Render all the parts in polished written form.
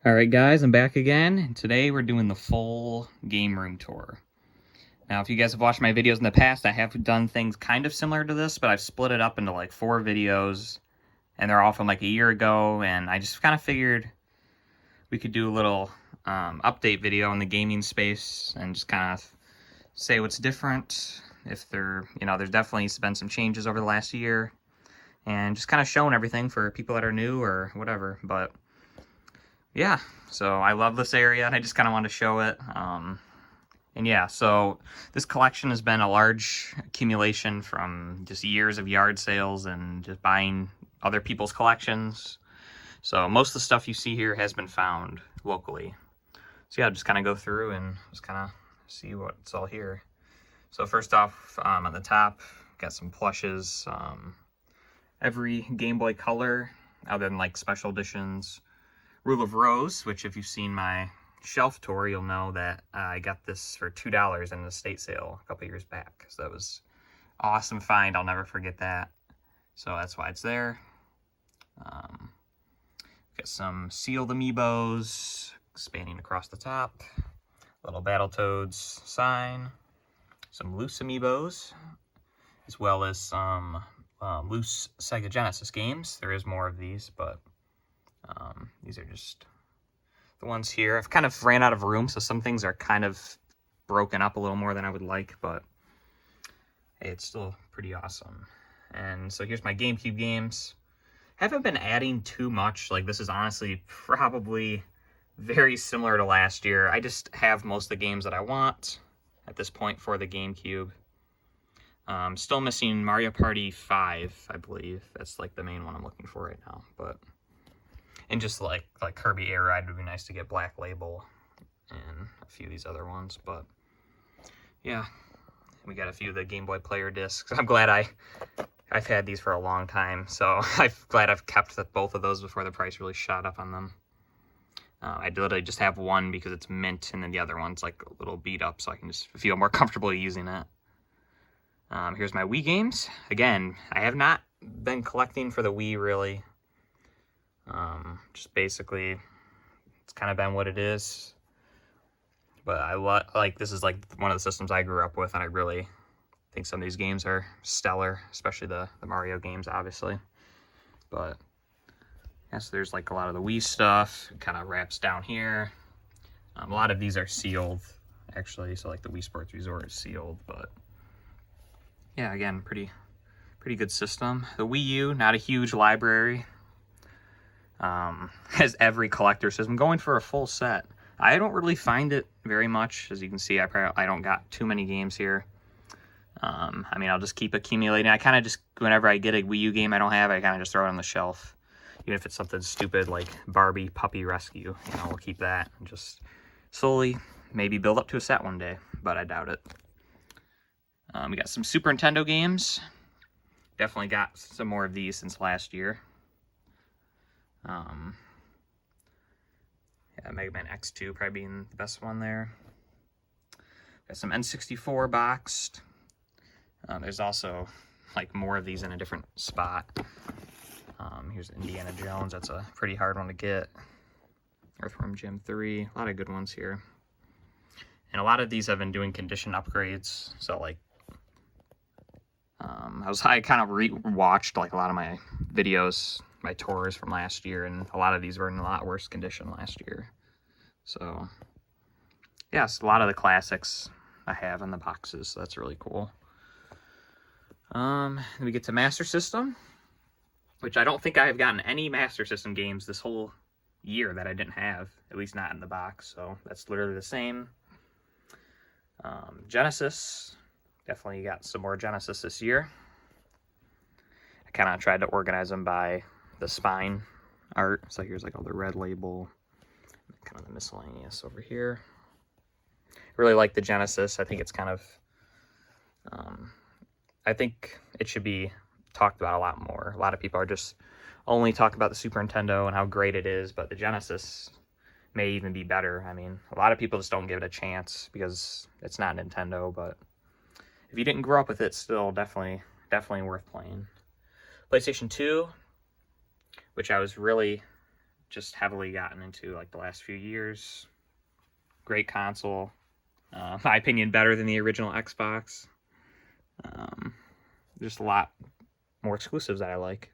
Alright guys, I'm back again, and today we're doing the full game room tour. Now, if you guys have watched my videos in the past, I have done things kind of similar to this, but I've split it up into like 4 videos, and they're all from like a year ago, and I just kind of figured we could do a little update video in the gaming space, and just kind of say what's different, if there's definitely been some changes over the last year, and just kind of showing everything for people that are new or whatever, but yeah, so I love this area, and I just kind of wanted to show it. And yeah, so this collection has been a large accumulation from just years of yard sales and just buying other people's collections. So most of the stuff you see here has been found locally. So yeah, I'll just kind of go through and just kind of see what's all here. So first off, on the top, got some plushes. Every Game Boy Color, other than like special editions. Rule of Rose, which if you've seen my shelf tour, you'll know that I got this for $2 in the estate sale a couple years back. So that was awesome find. I'll never forget that. So that's why it's there. Got some sealed amiibos spanning across the top. Little Battletoads sign. Some loose amiibos, as well as some loose Sega Genesis games. There is more of these, but these are just the ones here. I've kind of ran out of room, so some things are kind of broken up a little more than I would like, but hey, it's still pretty awesome. And so here's my GameCube games. Haven't been adding too much. Like, this is honestly probably very similar to last year. I just have most of the games that I want at this point for the GameCube. Still missing Mario Party 5, I believe. That's like the main one I'm looking for right now, but... And just like Kirby Air Ride would be nice to get Black Label and a few of these other ones. But yeah, we got a few of the Game Boy Player discs. I'm glad I've had these for a long time, so I'm glad I've kept both of those before the price really shot up on them. I literally just have one because it's mint, and then the other one's like a little beat up, so I can just feel more comfortable using it. Here's my Wii games. Again, I have not been collecting for the Wii really. Just basically, it's kind of been what it is. But I like this is like one of the systems I grew up with, and I really think some of these games are stellar, especially the Mario games, obviously. But yeah, so there's like a lot of the Wii stuff. It kind of wraps down here. A lot of these are sealed, actually. So like the Wii Sports Resort is sealed, but yeah, again, pretty good system. The Wii U, not a huge library. Has every collector system. Going for a full set. I don't really find it very much. As you can see, I don't got too many games here. I mean, I'll just keep accumulating. I kind of just, whenever I get a Wii U game I don't have, I kind of just throw it on the shelf. Even if it's something stupid like Barbie Puppy Rescue, we'll keep that and just slowly maybe build up to a set one day, but I doubt it. We got some Super Nintendo games. Definitely got some more of these since last year. Yeah, Mega Man X2 probably being the best one there. Got some N64 boxed. There's also like more of these in a different spot. Here's Indiana Jones. That's a pretty hard one to get. Earthworm Jim 3. A lot of good ones here. And a lot of these have been doing condition upgrades. So like, I kind of re-watched like a lot of my videos, my tours from last year, and a lot of these were in a lot worse condition last year. So yes, a lot of the classics I have in the boxes, so that's really cool. Then we get to Master System, which I don't think I have gotten any Master System games this whole year that I didn't have, at least not in the box, so that's literally the same. Genesis, definitely got some more Genesis this year. I kind of tried to organize them by the spine art. So here's like all the red label, kind of the miscellaneous over here. I really like the Genesis. I think it's kind of, I think it should be talked about a lot more. A lot of people are just only talk about the Super Nintendo and how great it is, but the Genesis may even be better. I mean, a lot of people just don't give it a chance because it's not Nintendo, but if you didn't grow up with it, still definitely worth playing. PlayStation 2, which I was really just heavily gotten into like the last few years. Great console. My opinion, better than the original Xbox. Just a lot more exclusives that I like.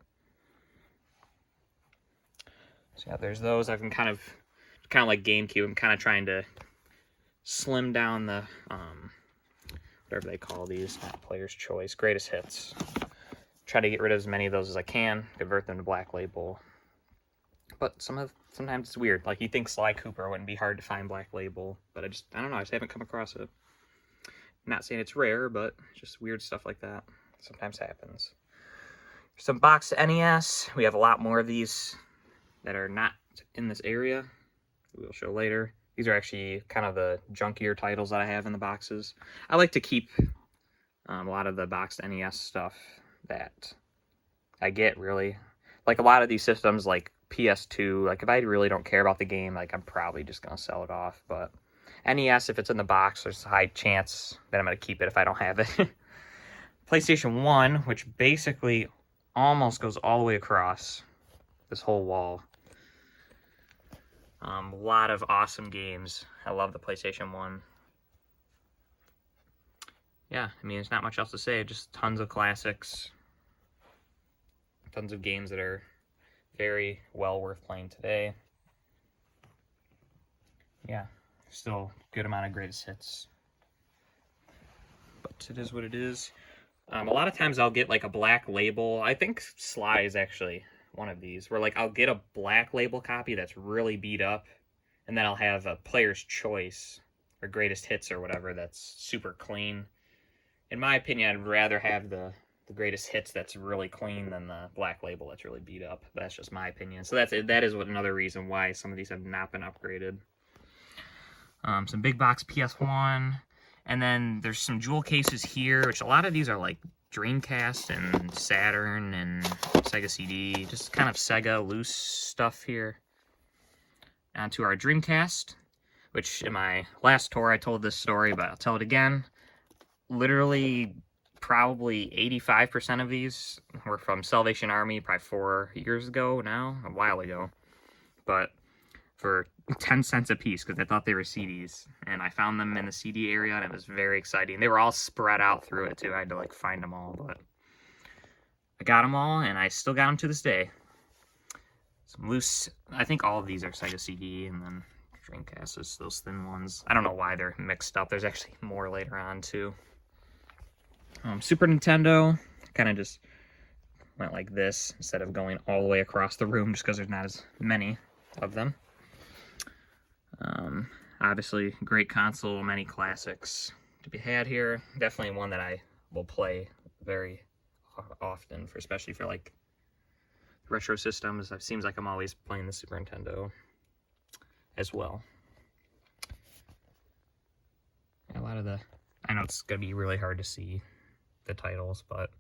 So yeah, there's those. I've been kind of like GameCube. I'm kind of trying to slim down the whatever they call these, not player's choice, greatest hits. Try to get rid of as many of those as I can, convert them to Black Label. But sometimes it's weird. Like, you think Sly Cooper wouldn't be hard to find Black Label, but I don't know, I just haven't come across it. Not saying it's rare, but just weird stuff like that sometimes happens. Some boxed NES. We have a lot more of these that are not in this area. We'll show later. These are actually kind of the junkier titles that I have in the boxes. I like to keep a lot of the boxed NES stuff that I get, really. Like, a lot of these systems, like PS2, like, if I really don't care about the game, like, I'm probably just going to sell it off. But NES, if it's in the box, there's a high chance that I'm going to keep it if I don't have it. PlayStation 1, which basically almost goes all the way across this whole wall. A lot of awesome games. I love the PlayStation 1. Yeah, I mean, there's not much else to say. Just tons of classics. Tons of games that are very well worth playing today. Yeah, still good amount of greatest hits. But it is what it is. A lot of times I'll get like a Black Label. I think Sly is actually one of these, where like I'll get a Black Label copy that's really beat up, and then I'll have a player's choice or greatest hits or whatever that's super clean. In my opinion, I'd rather have the greatest hits that's really clean than the Black Label that's really beat up. That's just my opinion. So that is another reason why some of these have not been upgraded. Some big box PS1, and then there's some jewel cases here, which a lot of these are like Dreamcast and Saturn and Sega CD, just kind of Sega loose stuff here. On to our Dreamcast, which in my last tour I told this story, but I'll tell it again. Literally, probably 85% of these were from Salvation Army, probably 4 years ago now, a while ago. But for 10 cents a piece, because I thought they were CDs. And I found them in the CD area, and it was very exciting. They were all spread out through it, too. I had to, like, find them all, but I got them all, and I still got them to this day. Some loose, I think all of these are Sega CD, and then Dreamcast is those thin ones. I don't know why they're mixed up. There's actually more later on, too. Super Nintendo, kind of just went like this, instead of going all the way across the room, just because there's not as many of them. Obviously, great console, many classics to be had here. Definitely one that I will play very often, especially for like retro systems. It seems like I'm always playing the Super Nintendo as well. A lot of I know it's gonna be really hard to see the titles, but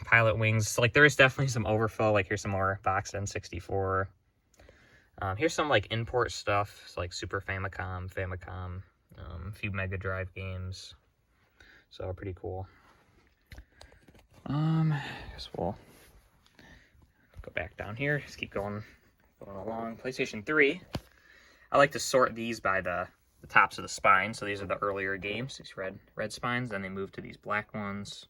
Pilot Wings, like there is definitely some overflow. Like here's some more boxed N64. Here's some like import stuff, so like Super Famicom, a few Mega Drive games. So pretty cool. I guess we'll go back down here. Just keep going along. PlayStation 3. I like to sort these by the tops of the spine. So these are the earlier games, these red spines. Then they move to these black ones.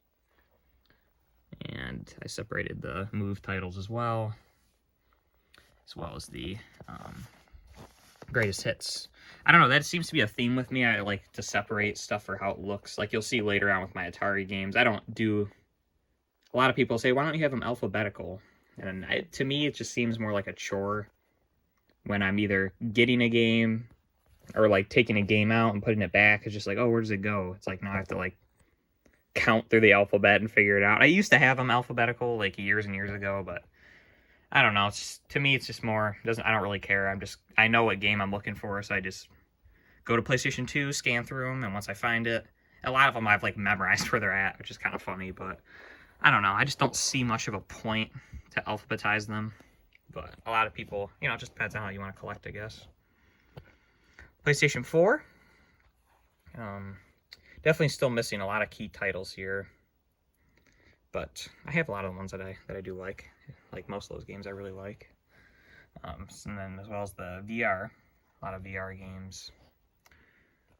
And I separated the move titles as well as the greatest hits. I don't know, that seems to be a theme with me. I like to separate stuff for how it looks. Like you'll see later on with my Atari games, I don't do... A lot of people say, why don't you have them alphabetical? And to me, it just seems more like a chore when I'm either getting a game or like taking a game out and putting it back. It's just like, oh, where does it go? It's like now I have to like count through the alphabet and figure it out. I used to have them alphabetical like years and years ago, but I don't know. To me, it's just more, I don't really care. I know what game I'm looking for, so I just go to PlayStation 2, scan through them, and once I find it, a lot of them I've like memorized where they're at, which is kind of funny, but I don't know. I just don't see much of a point to alphabetize them. But a lot of people, you know, it just depends on how you want to collect, I guess. PlayStation 4. Definitely still missing a lot of key titles here. But I have a lot of the ones that I do like. Like most of those games I really like. And then as well as the VR, a lot of VR games,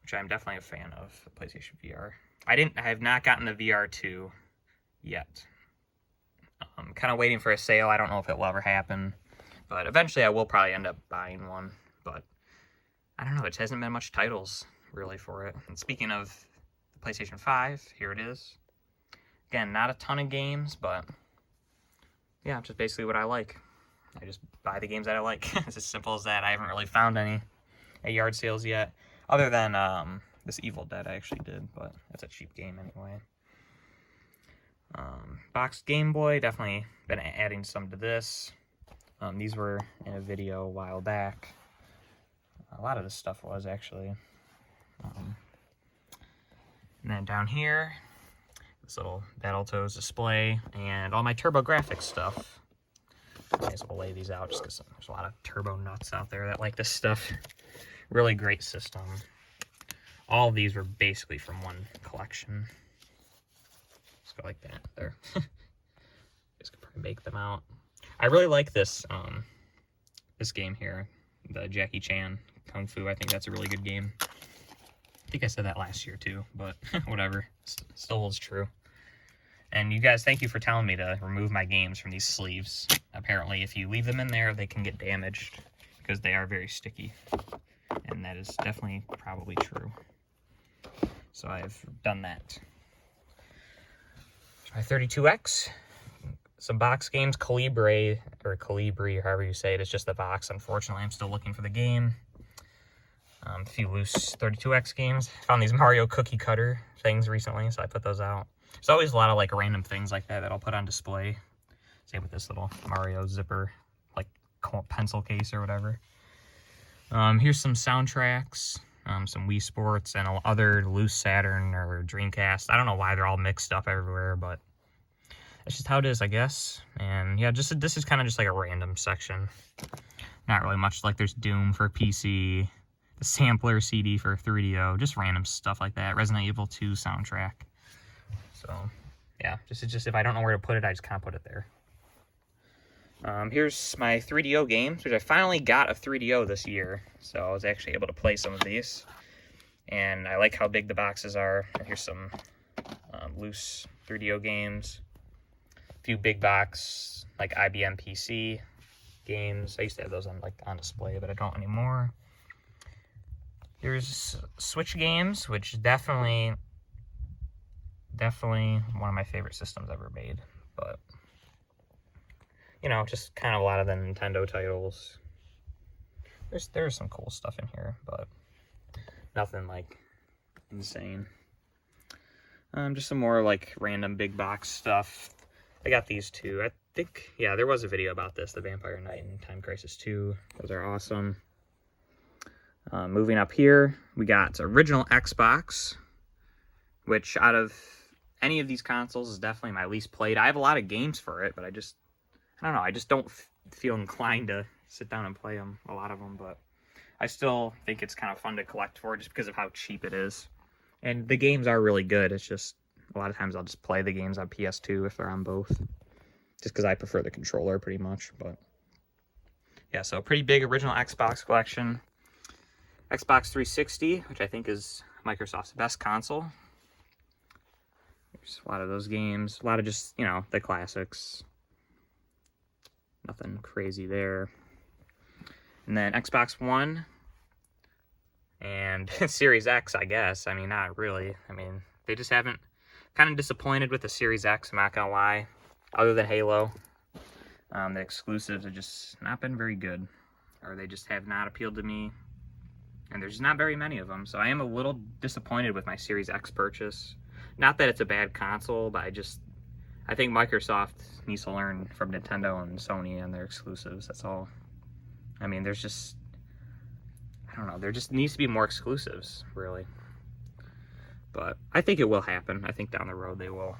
which I'm definitely a fan of, the PlayStation VR. I have not gotten the VR 2 yet. I'm kind of waiting for a sale. I don't know if it will ever happen, but eventually I will probably end up buying one. But I don't know, it hasn't been much titles really for it. And speaking of the PlayStation 5, here it is. Again, not a ton of games, but yeah, just basically what I like. I just buy the games that I like. It's as simple as that. I haven't really found any at yard sales yet, other than this Evil Dead I actually did, but it's a cheap game anyway. Boxed Game Boy, definitely been adding some to this. These were in a video a while back. A lot of this stuff was actually. And then down here, this little Battletoads display and all my TurboGrafx stuff. Might as well lay these out just because there's a lot of turbo nuts out there that like this stuff. Really great system. All of these were basically from one collection. Just go like that there. Just could probably make them out. I really like this this game here, the Jackie Chan Kung Fu. I think that's a really good game. I think I said that last year too, but whatever. Still holds true. And you guys, thank you for telling me to remove my games from these sleeves. Apparently, if you leave them in there, they can get damaged because they are very sticky. And that is definitely probably true. So I've done that. My 32X. Some box games, Colibri, or however you say it. It's just the box. Unfortunately, I'm still looking for the game. A few loose 32X games. Found these Mario cookie cutter things recently, so I put those out. There's always a lot of like random things like that I'll put on display. Same with this little Mario zipper, like pencil case or whatever. Here's some soundtracks, some Wii Sports, and other loose Saturn or Dreamcast. I don't know why they're all mixed up everywhere, but that's just how it is, I guess. And yeah, this is kind of just like a random section. Not really much. Like there's Doom for PC, the sampler CD for 3DO, just random stuff like that. Resident Evil 2 soundtrack. So yeah, just if I don't know where to put it, I just kind of put it there. Here's my 3DO games, which I finally got a 3DO this year, so I was actually able to play some of these. And I like how big the boxes are. Here's some loose 3DO games. A few big box, like IBM PC games. I used to have those on display, but I don't anymore. Here's Switch games, which definitely one of my favorite systems ever made. But you know, just kind of a lot of the Nintendo titles. There's some cool stuff in here, but nothing like insane. Just some more like random big box stuff. I got these two. I think, yeah, there was a video about this, the Vampire Knight and Time Crisis 2. Those are awesome. Moving up here, we got original Xbox, which out of any of these consoles is definitely my least played. I have a lot of games for it, but I don't know, I just don't feel inclined to sit down and play them, a lot of them, but I still think it's kind of fun to collect for just because of how cheap it is. And the games are really good. It's just, a lot of times I'll just play the games on PS2 if they're on both, just because I prefer the controller pretty much. But yeah, so pretty big original Xbox collection. Xbox 360, which I think is Microsoft's best console. There's a lot of those games, a lot of just, you know, the classics. Nothing crazy there. And then Xbox One and Series X, I guess. I mean, not really. I mean, they just haven't... Kind of disappointed with the Series X, I'm not gonna lie. Other than Halo. The exclusives have just not been very good. Or they just have not appealed to me. And there's not very many of them. So I am a little disappointed with my Series X purchase. Not that it's a bad console, but I think Microsoft needs to learn from Nintendo and Sony and their exclusives. That's all. I mean, there's just... I don't know. There just needs to be more exclusives, really. But I think it will happen. I think down the road they will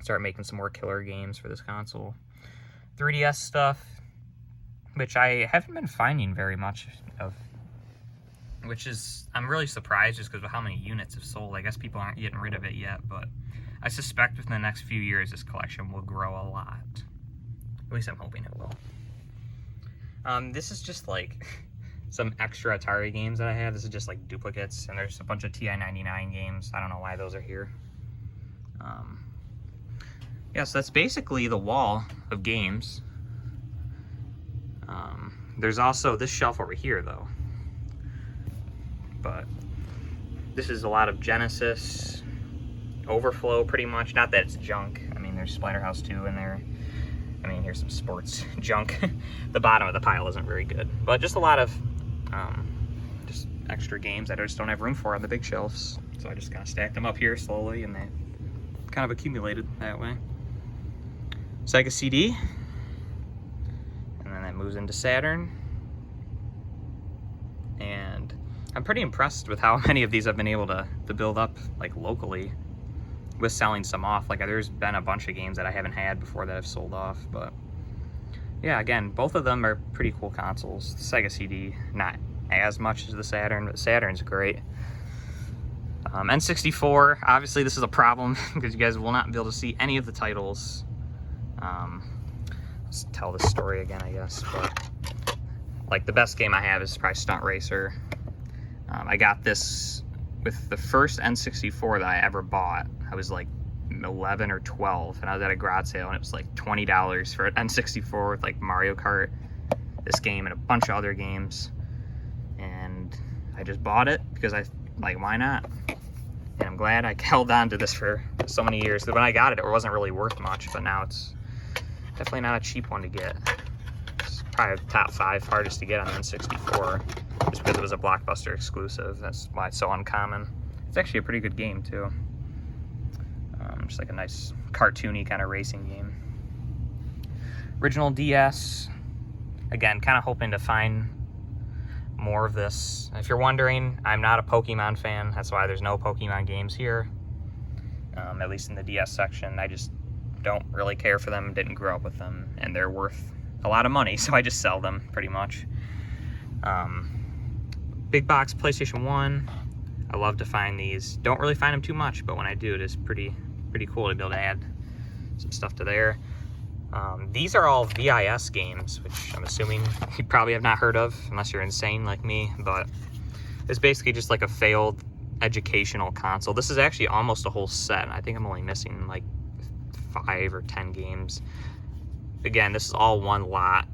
start making some more killer games for this console. 3DS stuff, which I haven't been finding very much of. Which is... I'm really surprised just because of how many units have sold. I guess people aren't getting rid of it yet, but... I suspect within the next few years, this collection will grow a lot. At least I'm hoping it will. This is just like some extra Atari games that I have. This is just like duplicates, and there's a bunch of TI-99 games. I don't know why those are here. Yeah, so that's basically the wall of games. There's also this shelf over here, though. But this is a lot of Genesis overflow, pretty much. Not that it's junk. I mean, there's Splatterhouse 2 in there. I mean, here's some sports junk. The bottom of the pile isn't very good. But just a lot of just extra games that I just don't have room for on the big shelves. So I just kind of stacked them up here slowly, and they kind of accumulated that way. Sega CD. And then that moves into Saturn. And I'm pretty impressed with how many of these I've been able to build up, like, locally with selling some off. Like, there's been a bunch of games that I haven't had before that I've sold off. But yeah, again, both of them are pretty cool consoles. The Sega CD, not as much as the Saturn, but Saturn's great. N64, obviously this is a problem because you guys will not be able to see any of the titles. Let's tell this story again, I guess. But like, the best game I have is probably Stunt Racer. I got this with the first N64 that I ever bought. I was like 11 or 12, and I was at a garage sale, and it was like $20 for an N64 with like Mario Kart, this game, and a bunch of other games. And I just bought it because I, like, why not? And I'm glad I held on to this for so many years. When I got it, it wasn't really worth much, but now it's definitely not a cheap one to get. It's probably top 5 hardest to get on the N64, just because it was a Blockbuster exclusive. That's why it's so uncommon. It's actually a pretty good game, too. Just like a nice cartoony kind of racing game. Original DS. Again, kind of hoping to find more of this. If you're wondering, I'm not a Pokemon fan. That's why there's no Pokemon games here. At least in the DS section. I just don't really care for them, didn't grow up with them, and they're worth a lot of money, so I just sell them, pretty much. Big box PlayStation 1. I love to find these. Don't really find them too much, but when I do, it is pretty cool to be able to add some stuff to there. These are all VIS games, which I'm assuming you probably have not heard of, unless you're insane like me, but it's basically just like a failed educational console. This is actually almost a whole set, and I think I'm only missing like 5 or 10 games. Again, this is all one lot.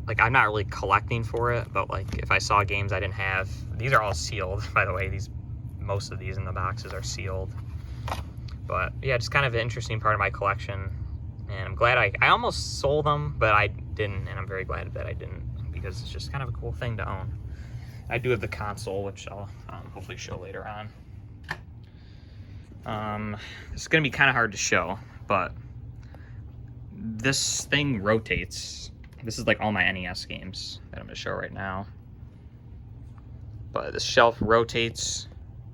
Like, I'm not really collecting for it, but like, if I saw games I didn't have, these are all sealed, by the way. Most of these in the boxes are sealed. But yeah, just kind of an interesting part of my collection. And I'm glad I almost sold them, but I didn't, and I'm very glad that I didn't, because it's just kind of a cool thing to own. I do have the console, which I'll hopefully show later on. It's going to be kind of hard to show, but this thing rotates. This is like all my NES games that I'm going to show right now. But this shelf rotates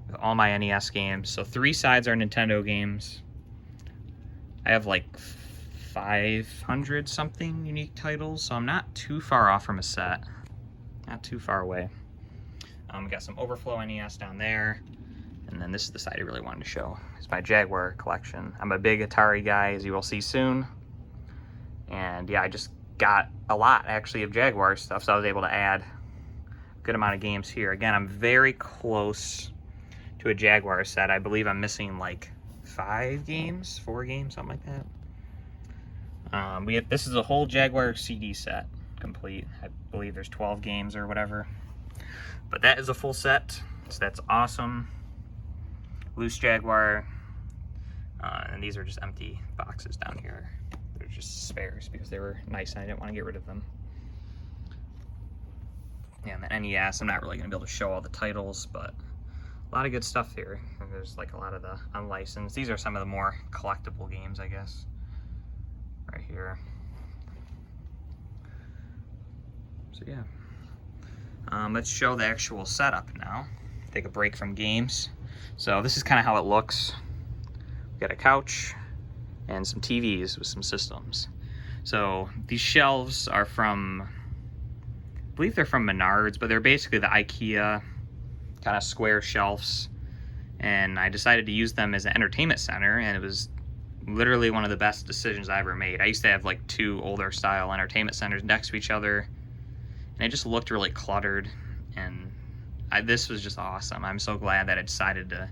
with all my NES games. So 3 sides are Nintendo games. I have like 500 something unique titles, so I'm not too far off from a set. Not too far away. We got some Overflow NES down there. And then this is the side I really wanted to show. It's my Jaguar collection. I'm a big Atari guy, as you will see soon. And yeah, I just got a lot, actually, of Jaguar stuff, so I was able to add a good amount of games here. Again, I'm very close to a Jaguar set. I believe I'm missing like 4 games, something like that. This is a whole Jaguar CD set complete. I believe there's 12 games or whatever. But that is a full set, so that's awesome. Loose Jaguar. And these are just empty boxes down here. They're just spares because they were nice and I didn't want to get rid of them. Yeah, and the NES, I'm not really going to be able to show all the titles, but a lot of good stuff here. And there's like a lot of the unlicensed. These are some of the more collectible games, I guess. Right here. So yeah. Let's show the actual setup now. Take a break from games. So this is kind of how it looks. We've got a couch and some TVs with some systems. So these shelves are from, I believe they're from Menards, but they're basically the IKEA kind of square shelves. And I decided to use them as an entertainment center, and it was literally one of the best decisions I ever made. I used to have like 2 older style entertainment centers next to each other, and it just looked really cluttered, and this was just awesome. I'm so glad that I decided to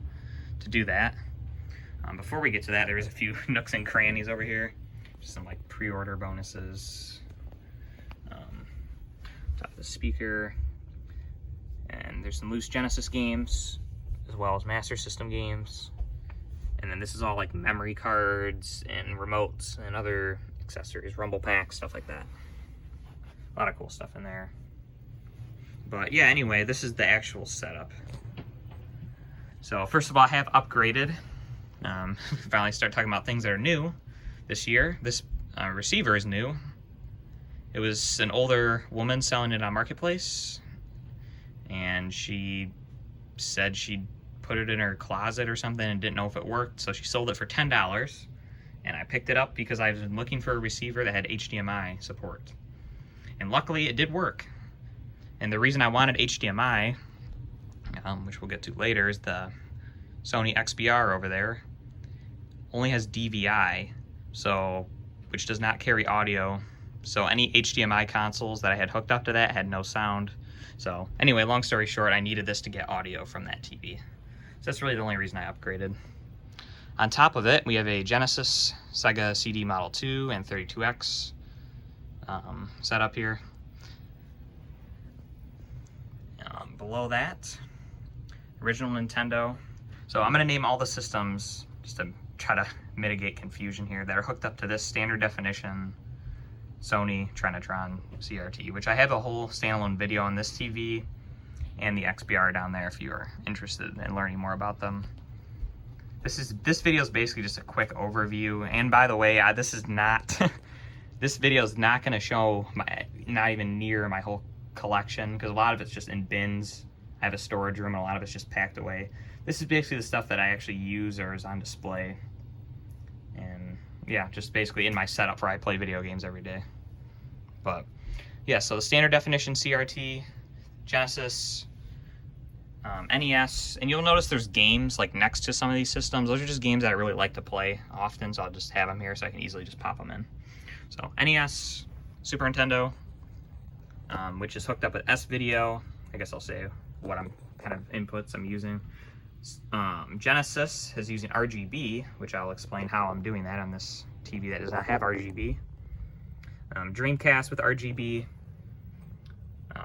do that. Before we get to that, there's a few nooks and crannies over here. Just some like pre-order bonuses. Top of the speaker. And there's some loose Genesis games, as well as Master System games. And then this is all like memory cards and remotes and other accessories, rumble packs, stuff like that. A lot of cool stuff in there. But yeah, anyway, this is the actual setup. So first of all, I have upgraded. Finally start talking about things that are new this year. This receiver is new. It was an older woman selling it on Marketplace, and she said she'd put it in her closet or something and didn't know if it worked, so she sold it for $10, and I picked it up because I've been looking for a receiver that had HDMI support. And luckily it did work. And the reason I wanted HDMI, which we'll get to later, is the Sony XBR over there only has DVI, which does not carry audio. So any HDMI consoles that I had hooked up to that had no sound. So anyway, long story short, I needed this to get audio from that TV. So that's really the only reason I upgraded. On top of it, we have a Genesis Sega CD Model 2 and 32X set up here. Below that, original Nintendo. So I'm going to name all the systems just to try to mitigate confusion here that are hooked up to this standard definition Sony Trinitron CRT, which I have a whole standalone video on this TV and the XBR down there if you are interested in learning more about them. This video is basically just a quick overview, and by the way, this is not this video is not going to show not even near my whole collection, because a lot of it's just in bins. I have a storage room and a lot of it's just packed away. This is basically the stuff that I actually use or is on display, and yeah, just basically in my setup where I play video games every day. But yeah, so the standard definition CRT, Genesis, NES, and you'll notice there's games like next to some of these systems. Those are just games that I really like to play often, so I'll just have them here so I can easily just pop them in. So NES, Super Nintendo, which is hooked up with S-Video. I guess I'll say what kind of inputs I'm using. Genesis is using RGB, which I'll explain how I'm doing that on this TV that does not have RGB. Dreamcast with RGB.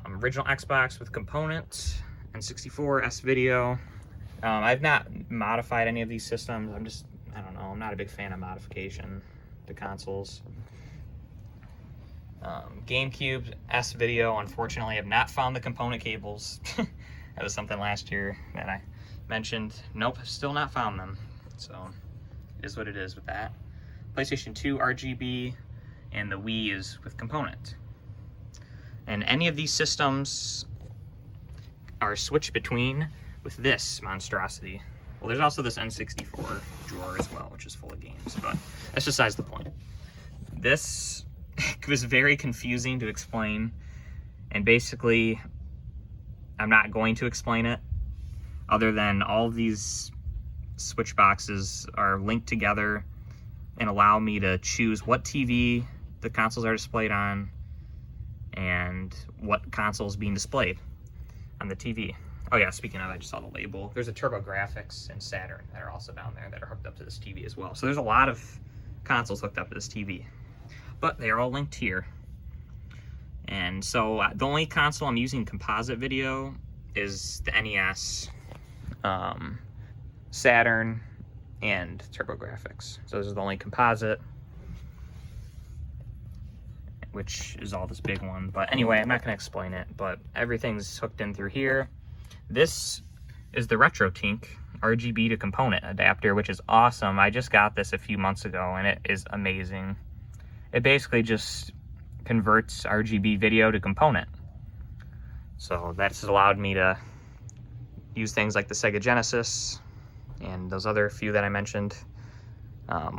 Original Xbox with components. N64, S-Video. I've not modified any of these systems. I don't know, I'm not a big fan of modification to consoles. GameCube, S-Video, unfortunately, I have not found the component cables. That was something last year that I mentioned. Nope, still not found them. So, it is what it is with that. PlayStation 2, RGB, and the Wii is with component. And any of these systems are switched between with this monstrosity. Well, there's also this N64 drawer as well, which is full of games, but that's besides the point. This was very confusing to explain, and basically I'm not going to explain it other than all of these switch boxes are linked together and allow me to choose what TV the consoles are displayed on and what console is being displayed on the TV. Oh yeah, speaking of, I just saw the label. There's a TurboGrafx and Saturn that are also down there that are hooked up to this TV as well. So there's a lot of consoles hooked up to this TV, but they are all linked here. And so the only console I'm using composite video is the NES, Saturn, and TurboGrafx. So this is the only composite, which is all this big one. But anyway, I'm not going to explain it, but everything's hooked in through here. This is the RetroTink RGB to component adapter, which is awesome. I just got this a few months ago, and it is amazing. It basically just converts RGB video to component. So that's allowed me to use things like the Sega Genesis and those other few that I mentioned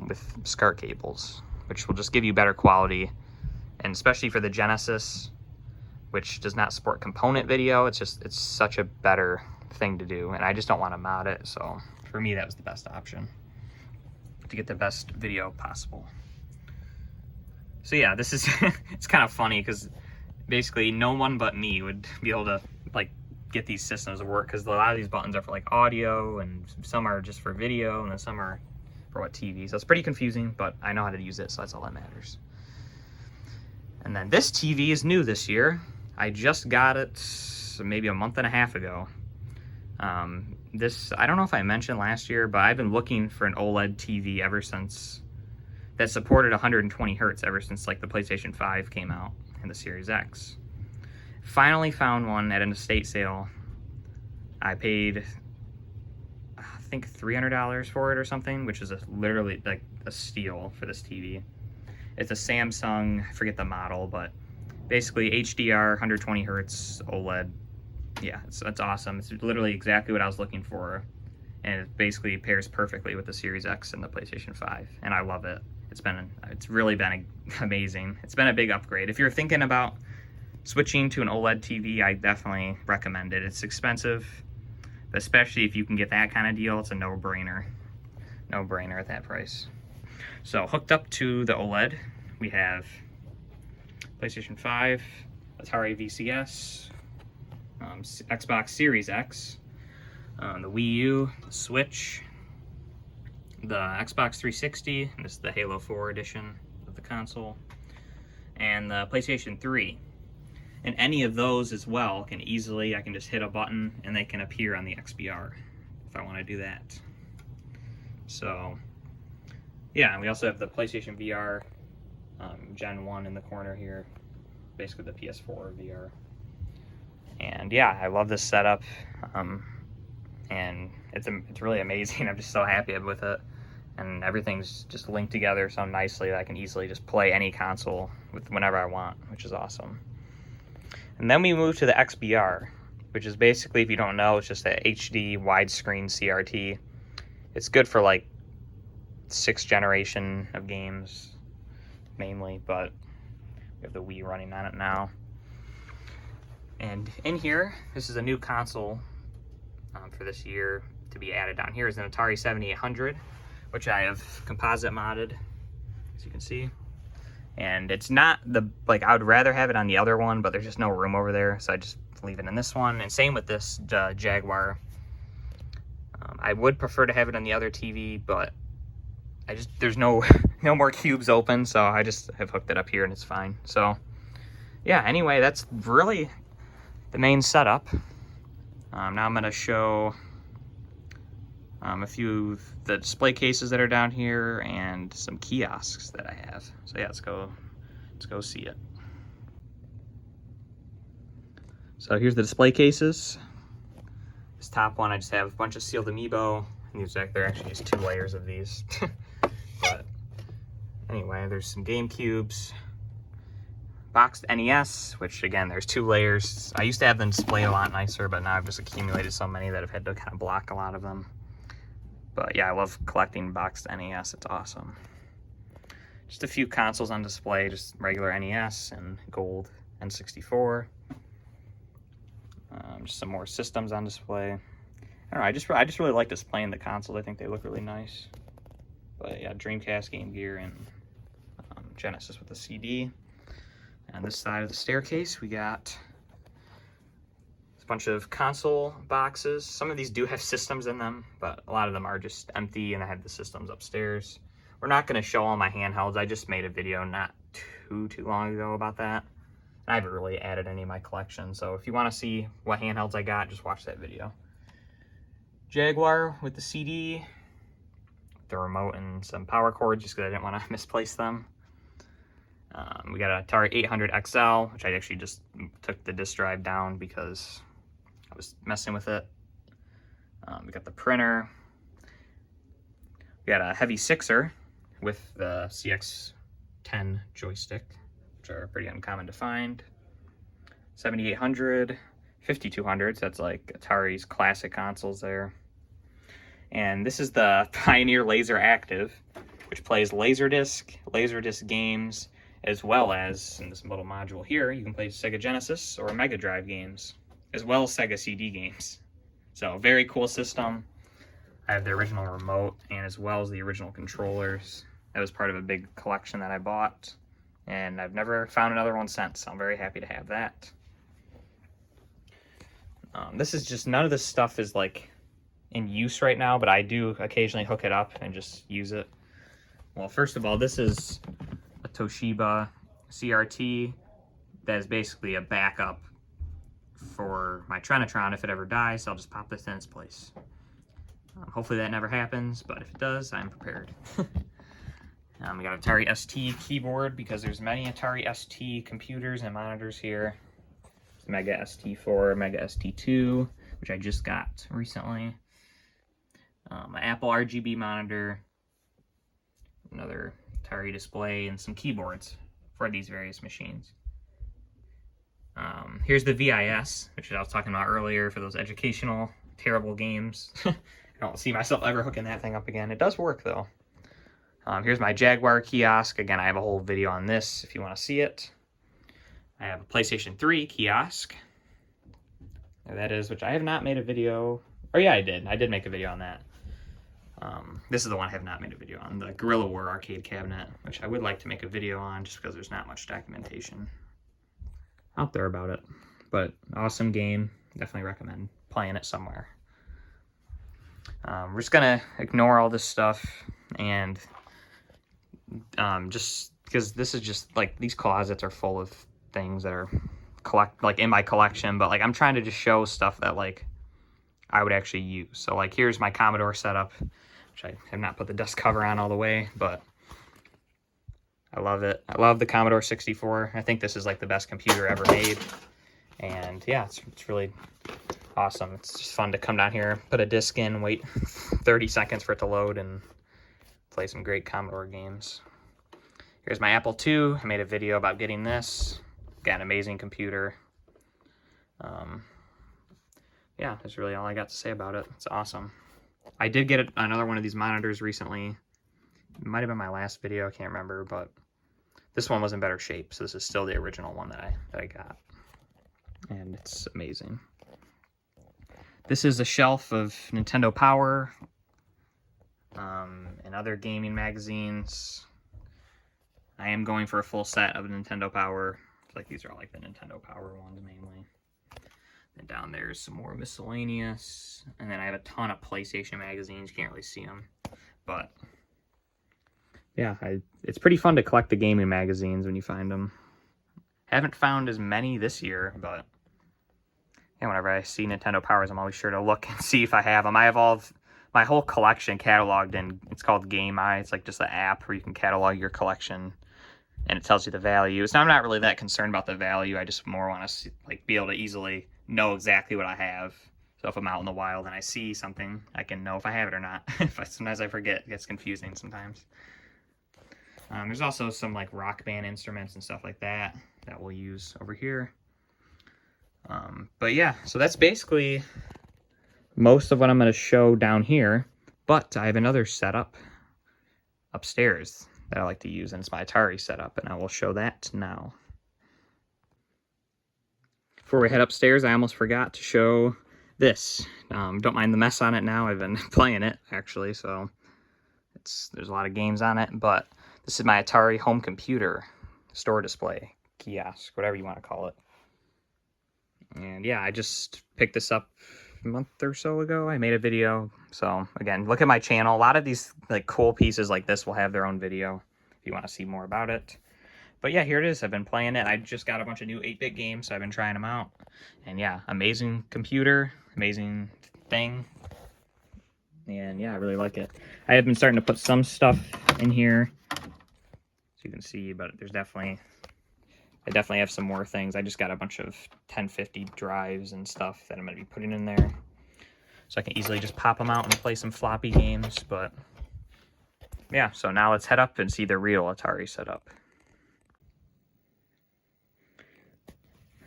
with SCART cables, which will just give you better quality. And especially for the Genesis, which does not support component video, it's such a better thing to do, and I just don't want to mod it. So for me, that was the best option to get the best video possible. So yeah, this is it's kind of funny because basically no one but me would be able to like get these systems to work, because a lot of these buttons are for like audio, and some are just for video, and then some are for what, TV. So it's pretty confusing, but I know how to use it, so that's all that matters. And then this TV is new this year. I just got it maybe a month and a half ago. This, I don't know if I mentioned last year, but I've been looking for an OLED TV ever since, that supported 120 hertz ever since like the PlayStation 5 came out and the Series X. Finally found one at an estate sale. I paid, I think, $300 for it or something, which is literally like a steal for this TV. It's a Samsung, I forget the model, but basically HDR, 120 hertz OLED. Yeah, it's awesome. It's literally exactly what I was looking for, and it basically pairs perfectly with the Series X and the PlayStation 5, and I love it. It's really been amazing. It's been a big upgrade. If you're thinking about switching to an OLED TV, I definitely recommend it. It's expensive, but especially if you can get that kind of deal, it's a no-brainer. No-brainer at that price. So hooked up to the OLED, we have PlayStation 5, Atari VCS, Xbox Series X, the Wii U, the Switch, the Xbox 360, and this is the Halo 4 edition of the console, and the PlayStation 3. And any of those as well can easily, I can just hit a button and they can appear on the XBR if I want to do that. So yeah, and we also have the PlayStation VR Gen 1 in the corner here, basically the PS4 VR. And yeah, I love this setup, and it's really amazing. I'm just so happy with it, and everything's just linked together so nicely that I can easily just play any console with whenever I want, which is awesome. And then we move to the XBR, which is basically, if you don't know, it's just a HD widescreen CRT. It's good for like 6th generation of games mainly, but we have the Wii running on it now. And in here, this is a new console for this year to be added down here, is an Atari 7800, which I have composite modded, as you can see. And it's not the, like, I would rather have it on the other one, but there's just no room over there, so I just leave it in this one. And same with this Jaguar. I would prefer to have it on the other TV, but there's no more cubes open, so I just have hooked it up here and it's fine. So yeah, anyway, that's really the main setup. Now I'm going to show a few of the display cases that are down here and some kiosks that I have. So yeah, let's go see it. So here's the display cases. This top one, I just have a bunch of sealed amiibo. And there are actually just 2 layers of these. But anyway, there's some GameCubes, boxed NES, which again, there's 2 layers. I used to have them displayed a lot nicer, but now I've just accumulated so many that I've had to kind of block a lot of them. But yeah, I love collecting boxed NES. It's awesome. Just a few consoles on display, just regular NES and gold N64. Just some more systems on display. I don't know, I just really like displaying the consoles. I think they look really nice. But yeah, Dreamcast, Game Gear, and Genesis with the CD. And this side of the staircase, we got a bunch of console boxes. Some of these do have systems in them, but a lot of them are just empty, and I have the systems upstairs. We're not going to show all my handhelds. I just made a video not too long ago about that. I haven't really added any of my collection, so if you want to see what handhelds I got, just watch that video. Jaguar with the CD, the remote, and some power cords, just because I didn't want to misplace them. We got an Atari 800 XL, which I actually just took the disk drive down because I was messing with it. We got the printer. We got a heavy 6er with the CX10 joystick, which are pretty uncommon to find. 7800, 5200, so that's like Atari's classic consoles there. And this is the Pioneer Laser Active, which plays Laserdisc games, as well as, in this little module here, you can play Sega Genesis or Mega Drive games, as well as Sega CD games. So, very cool system. I have the original remote, and as well as the original controllers. That was part of a big collection that I bought and I've never found another one since, so I'm very happy to have that. This is just, none of this stuff is like in use right now, but I do occasionally hook it up and just use it. Well, first of all, this is a Toshiba CRT that is basically a backup for my Trinitron. If it ever dies, I'll just pop this in its place. Hopefully that never happens, but if it does, I'm prepared. We got Atari ST keyboard because there's many Atari ST computers and monitors here. Mega ST4, Mega ST2, which I just got recently. My Apple RGB monitor, another Atari display, and some keyboards for these various machines. Here's the VIS, which I was talking about earlier for those educational, terrible games. I don't see myself ever hooking that thing up again. It does work, though. Here's my Jaguar kiosk. Again, I have a whole video on this if you want to see it. I have a PlayStation 3 kiosk. There that is, which I have not made a video. Oh yeah, I did. I did make a video on that. This is the one I have not made a video on, the Guerrilla War arcade cabinet, which I would like to make a video on just because there's not much documentation out there about it. But awesome game. Definitely recommend playing it somewhere. We're just gonna ignore all this stuff and just because this is just like, these closets are full of things that are in my collection, but like I'm trying to just show stuff that like I would actually use. So like here's my Commodore setup, which I have not put the dust cover on all the way, but I love it. I love the Commodore 64. I think this is like the best computer ever made, and yeah, it's really awesome. It's just fun to come down here, put a disc in, wait 30 seconds for it to load, and play some great Commodore games. Here's my Apple II. I made a video about getting this. Got an amazing computer. Yeah, that's really all I got to say about it. It's awesome. I did get another one of these monitors recently. It might have been my last video, I can't remember, but this one was in better shape, so this is still the original one that I got. And it's amazing. This is a shelf of Nintendo Power and other gaming magazines. I am going for a full set of Nintendo Power. Like these are all like the Nintendo Power ones mainly. And down there's some more miscellaneous. And then I have a ton of PlayStation magazines. You can't really see them. But yeah, it's pretty fun to collect the gaming magazines when you find them. Haven't found as many this year, but yeah, whenever I see Nintendo Powers, I'm always sure to look and see if I have them. I have all of my whole collection cataloged in, it's called Game Eye. It's like just an app where you can catalog your collection, and it tells you the value. So I'm not really that concerned about the value. I just more want to like be able to easily know exactly what I have. So if I'm out in the wild and I see something, I can know if I have it or not. Sometimes I forget. It gets confusing sometimes. There's also some like rock band instruments and stuff like that we'll use over here. But yeah, so that's basically most of what I'm going to show down here. But I have another setup upstairs that I like to use, and it's my Atari setup, and I will show that now. Before we head upstairs, I almost forgot to show this. Don't mind the mess on it now. I've been playing it, actually, so there's a lot of games on it, but this is my Atari home computer store display, kiosk, whatever you want to call it. And yeah, I just picked this up a month or so ago. I made a video. So again, look at my channel. A lot of these like cool pieces like this will have their own video if you want to see more about it. But yeah, here it is. I've been playing it. I just got a bunch of new 8-bit games, so I've been trying them out. And yeah, amazing computer, amazing thing. And yeah, I really like it. I have been starting to put some stuff in here, so you can see, but I definitely have some more things. I just got a bunch of 1050 drives and stuff that I'm going to be putting in there, so I can easily just pop them out and play some floppy games. But yeah, so now let's head up and see the real Atari setup.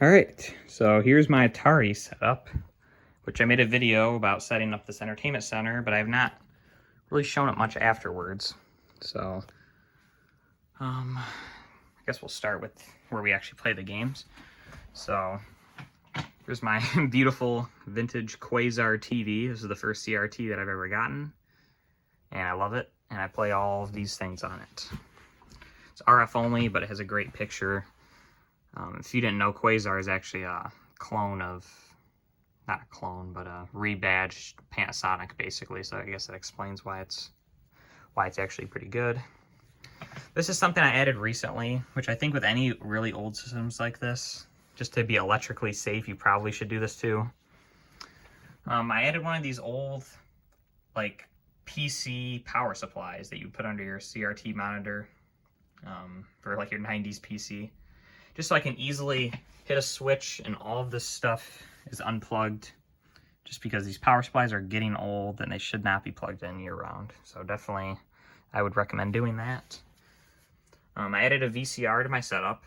Alright, so here's my Atari setup, which I made a video about setting up this entertainment center, but I have not really shown it much afterwards. So, I guess we'll start with where we actually play the games. So, here's my beautiful vintage Quasar TV. This is the first CRT that I've ever gotten, and I love it, and I play all of these things on it. It's RF only, but it has a great picture. If you didn't know, Quasar is actually a clone of, not a clone, but a rebadged Panasonic, basically. So I guess that explains why it's actually pretty good. This is something I added recently, which I think with any really old systems like this, just to be electrically safe, you probably should do this too. I added one of these old, like, PC power supplies that you put under your CRT monitor for like your 90s PC. Just so I can easily hit a switch and all of this stuff is unplugged, just because these power supplies are getting old and they should not be plugged in year round. So definitely I would recommend doing that. I added a VCR to my setup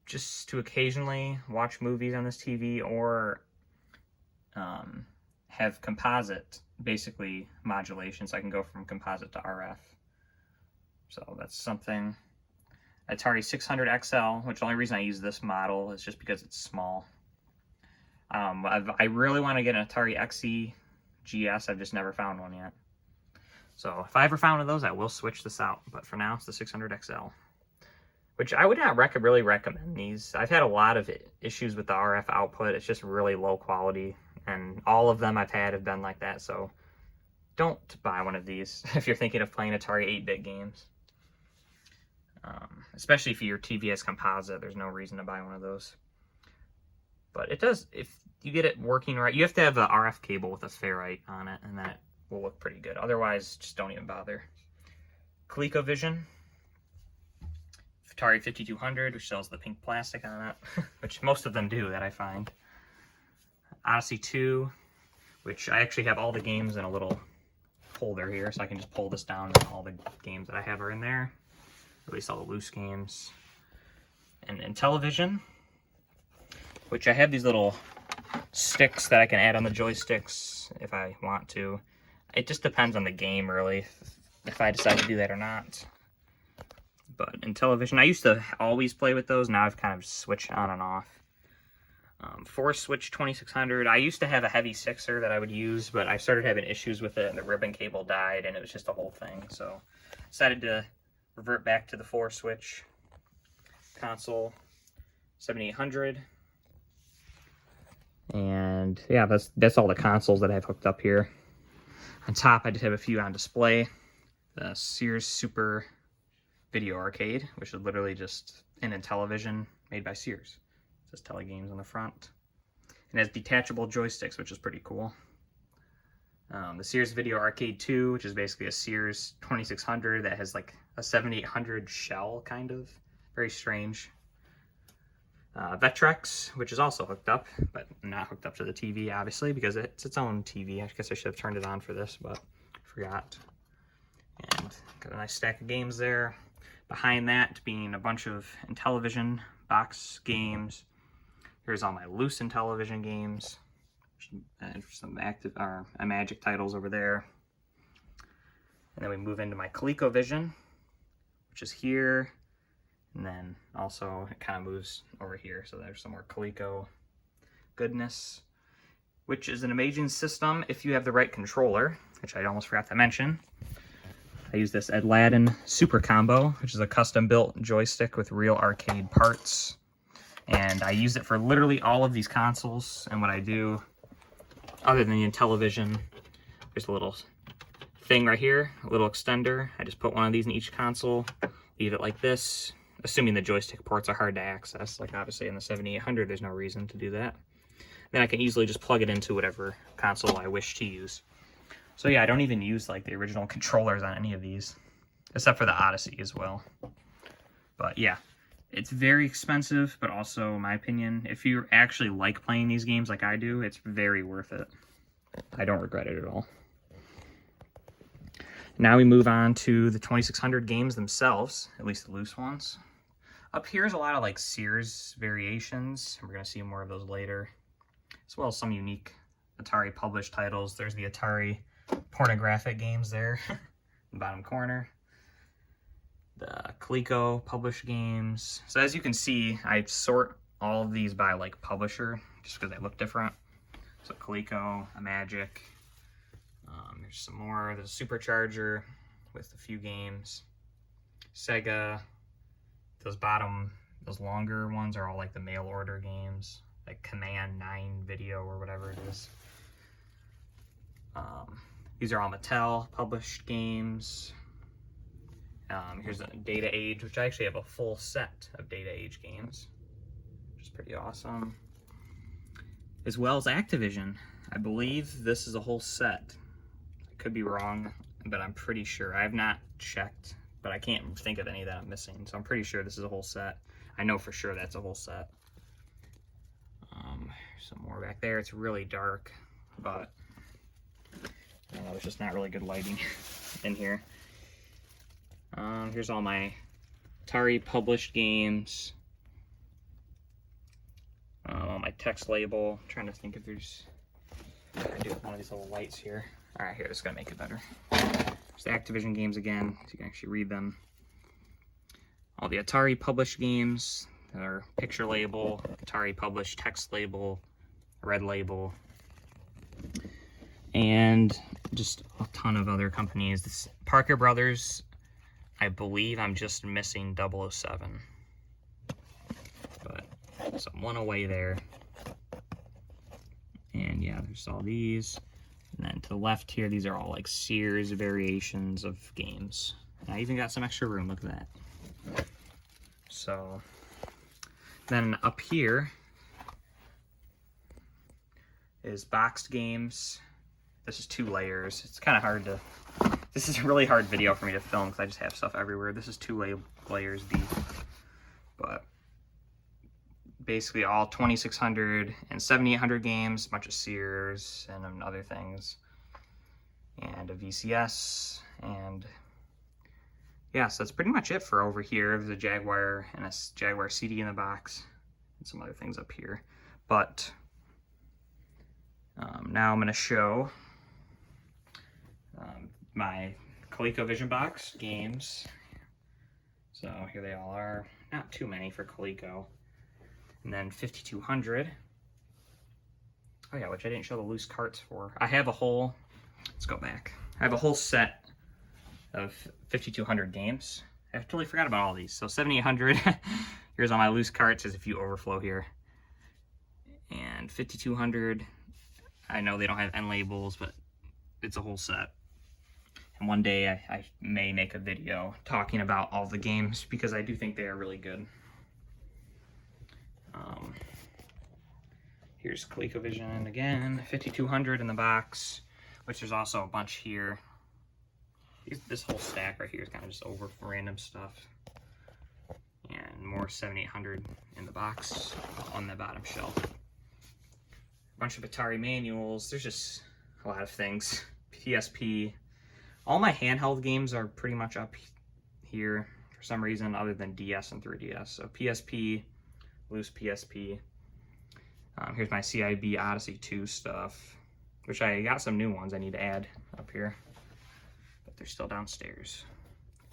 just to occasionally watch movies on this TV, or have composite, basically modulation, so I can go from composite to RF. So that's something. Atari 600 XL, which the only reason I use this model is just because it's small. I really want to get an Atari XE GS. I've just never found one yet. So if I ever found one of those, I will switch this out. But for now, it's the 600 XL, which I would not really recommend these. I've had a lot of issues with the RF output. It's just really low quality, and all of them I've had have been like that. So don't buy one of these if you're thinking of playing Atari 8-bit games. Especially if your TV has composite, there's no reason to buy one of those. But it does, if you get it working right, you have to have an RF cable with a ferrite on it, and that will look pretty good. Otherwise, just don't even bother. ColecoVision, Atari 5200, which sells the pink plastic on it, which most of them do, that I find. Odyssey 2, which I actually have all the games in a little folder here, so I can just pull this down and all the games that I have are in there. At least all the loose games. And Intellivision, which I have these little sticks that I can add on the joysticks if I want to. It just depends on the game, really, if I decide to do that or not. But Intellivision, I used to always play with those. Now I've kind of switched on and off. Force Switch 2600. I used to have a heavy sixer that I would use, but I started having issues with it, and the ribbon cable died, and it was just a whole thing. So I decided to revert back to the 4-switch console 7800. And yeah, that's all the consoles that I've hooked up here. On top, I just have a few on display. The Sears Super Video Arcade, which is literally just an Intellivision made by Sears. It says Telegames on the front. And it has detachable joysticks, which is pretty cool. The Sears Video Arcade 2, which is basically a Sears 2600 that has like a 7800 shell, kind of. Very strange. Vectrex, which is also hooked up, but not hooked up to the TV, obviously, because it's its own TV. I guess I should have turned it on for this, but forgot. And got a nice stack of games there. Behind that being a bunch of Intellivision box games. Here's all my loose Intellivision games. And some active or Magic titles over there. And then we move into my ColecoVision, which is here. And then also it kind of moves over here. So there's some more Coleco goodness, which is an amazing system if you have the right controller, which I almost forgot to mention. I use this Aladdin Super Combo, which is a custom-built joystick with real arcade parts. And I use it for literally all of these consoles. And what I do, other than the Intellivision, there's a little thing right here, a little extender. I just put one of these in each console, leave it like this, assuming the joystick ports are hard to access. Like obviously in the 7800, there's no reason to do that. Then I can easily just plug it into whatever console I wish to use. So yeah, I don't even use like the original controllers on any of these, except for the Odyssey as well. But yeah, it's very expensive, but also, in my opinion, if you actually like playing these games like I do, it's very worth it. I don't regret it at all. Now we move on to the 2600 games themselves, at least the loose ones. Up here is a lot of like Sears variations. We're going to see more of those later, as well as some unique Atari published titles. There's the Atari pornographic games there in the bottom corner. The Coleco published games. So as you can see, I sort all of these by like publisher, just because they look different. So Coleco, a Magic. There's some more. There's a Supercharger with a few games. Sega, those longer ones are all like the mail order games, like Command 9 Video or whatever it is. These are all Mattel published games. Here's a Data Age, which I actually have a full set of Data Age games, which is pretty awesome. As well as Activision. I believe this is a whole set. I could be wrong, but I'm pretty sure. I have not checked, but I can't think of any that I'm missing, so I'm pretty sure this is a whole set. I know for sure that's a whole set. Some more back there. It's really dark, but I don't know, there's just not really good lighting in here. Here's all my Atari published games. All my text label. I'm trying to think if there's... I do one of these little lights here. Alright, here, this is going to make it better. There's the Activision games again, so you can actually read them. All the Atari published games that are picture label, Atari published text label, red label, and just a ton of other companies. This Parker Brothers, I believe I'm just missing 007. But, so I'm one away there. And yeah, there's all these. And then to the left here, these are all like Sears variations of games. And I even got some extra room, look at that. So, then up here is boxed games. This is 2 layers. It's kind of hard to... This is a really hard video for me to film because I just have stuff everywhere. This is 2 layers deep. But basically all 2600 and 7800 games, a bunch of Sears and other things. And a VCS. And yeah, so that's pretty much it for over here. There's a Jaguar and a Jaguar CD in the box. And some other things up here. But now I'm going to show my ColecoVision box games. So here they all are. Not too many for Coleco. And then 5200. Oh yeah, which I didn't show the loose carts for. I have a whole, let's go back. I have a whole set of 5200 games. I totally forgot about all these. So 7800, here's all my loose carts as if you overflow here. And 5200, I know they don't have end labels, but it's a whole set. And one day I may make a video talking about all the games because I do think they are really good. Here's ColecoVision again, 5200 in the box, which there's also a bunch here. This whole stack right here is kind of just over for random stuff. And more 7800 in the box on the bottom shelf. A bunch of Atari manuals. There's just a lot of things. PSP. All my handheld games are pretty much up here for some reason other than DS and 3DS. So PSP, loose PSP. Here's my CIB Odyssey 2 stuff, which I got some new ones I need to add up here, but they're still downstairs.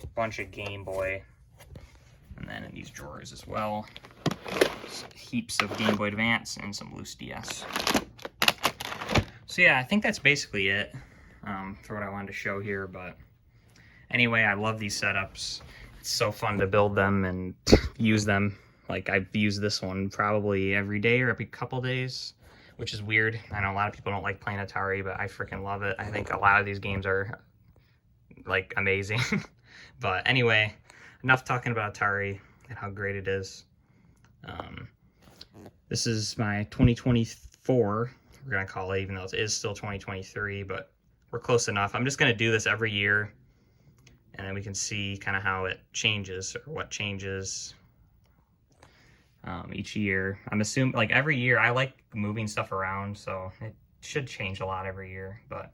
A bunch of Game Boy, and then in these drawers as well, heaps of Game Boy Advance and some loose DS. So yeah, I think that's basically it for what I wanted to show here, but anyway, I love these setups. It's so fun to build them and use them. Like, I've used this one probably every day or every couple days, which is weird. I know a lot of people don't like playing Atari, but I freaking love it. I think a lot of these games are, like, amazing. But anyway, enough talking about Atari and how great it is. This is my 2024, we're going to call it, even though it is still 2023, but we're close enough. I'm just going to do this every year, and then we can see kind of how it changes or what changes each year. I'm assuming, like, every year I like moving stuff around, so it should change a lot every year. But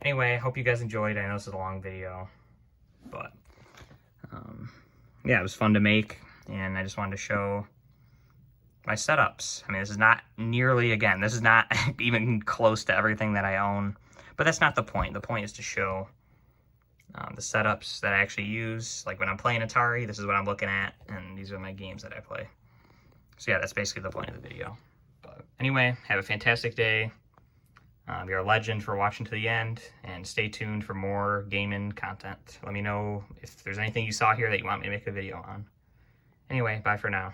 anyway, I hope you guys enjoyed. I know this is a long video, but yeah, it was fun to make, and I just wanted to show my setups. I mean, this is not nearly, again, this is not even close to everything that I own, but that's not the point. The point is to show the setups that I actually use. Like when I'm playing Atari, this is what I'm looking at, and these are my games that I play. So yeah, that's basically the point of the video. But anyway, have a fantastic day. You're a legend for watching to the end, and stay tuned for more gaming content. Let me know if there's anything you saw here that you want me to make a video on. Anyway, bye for now.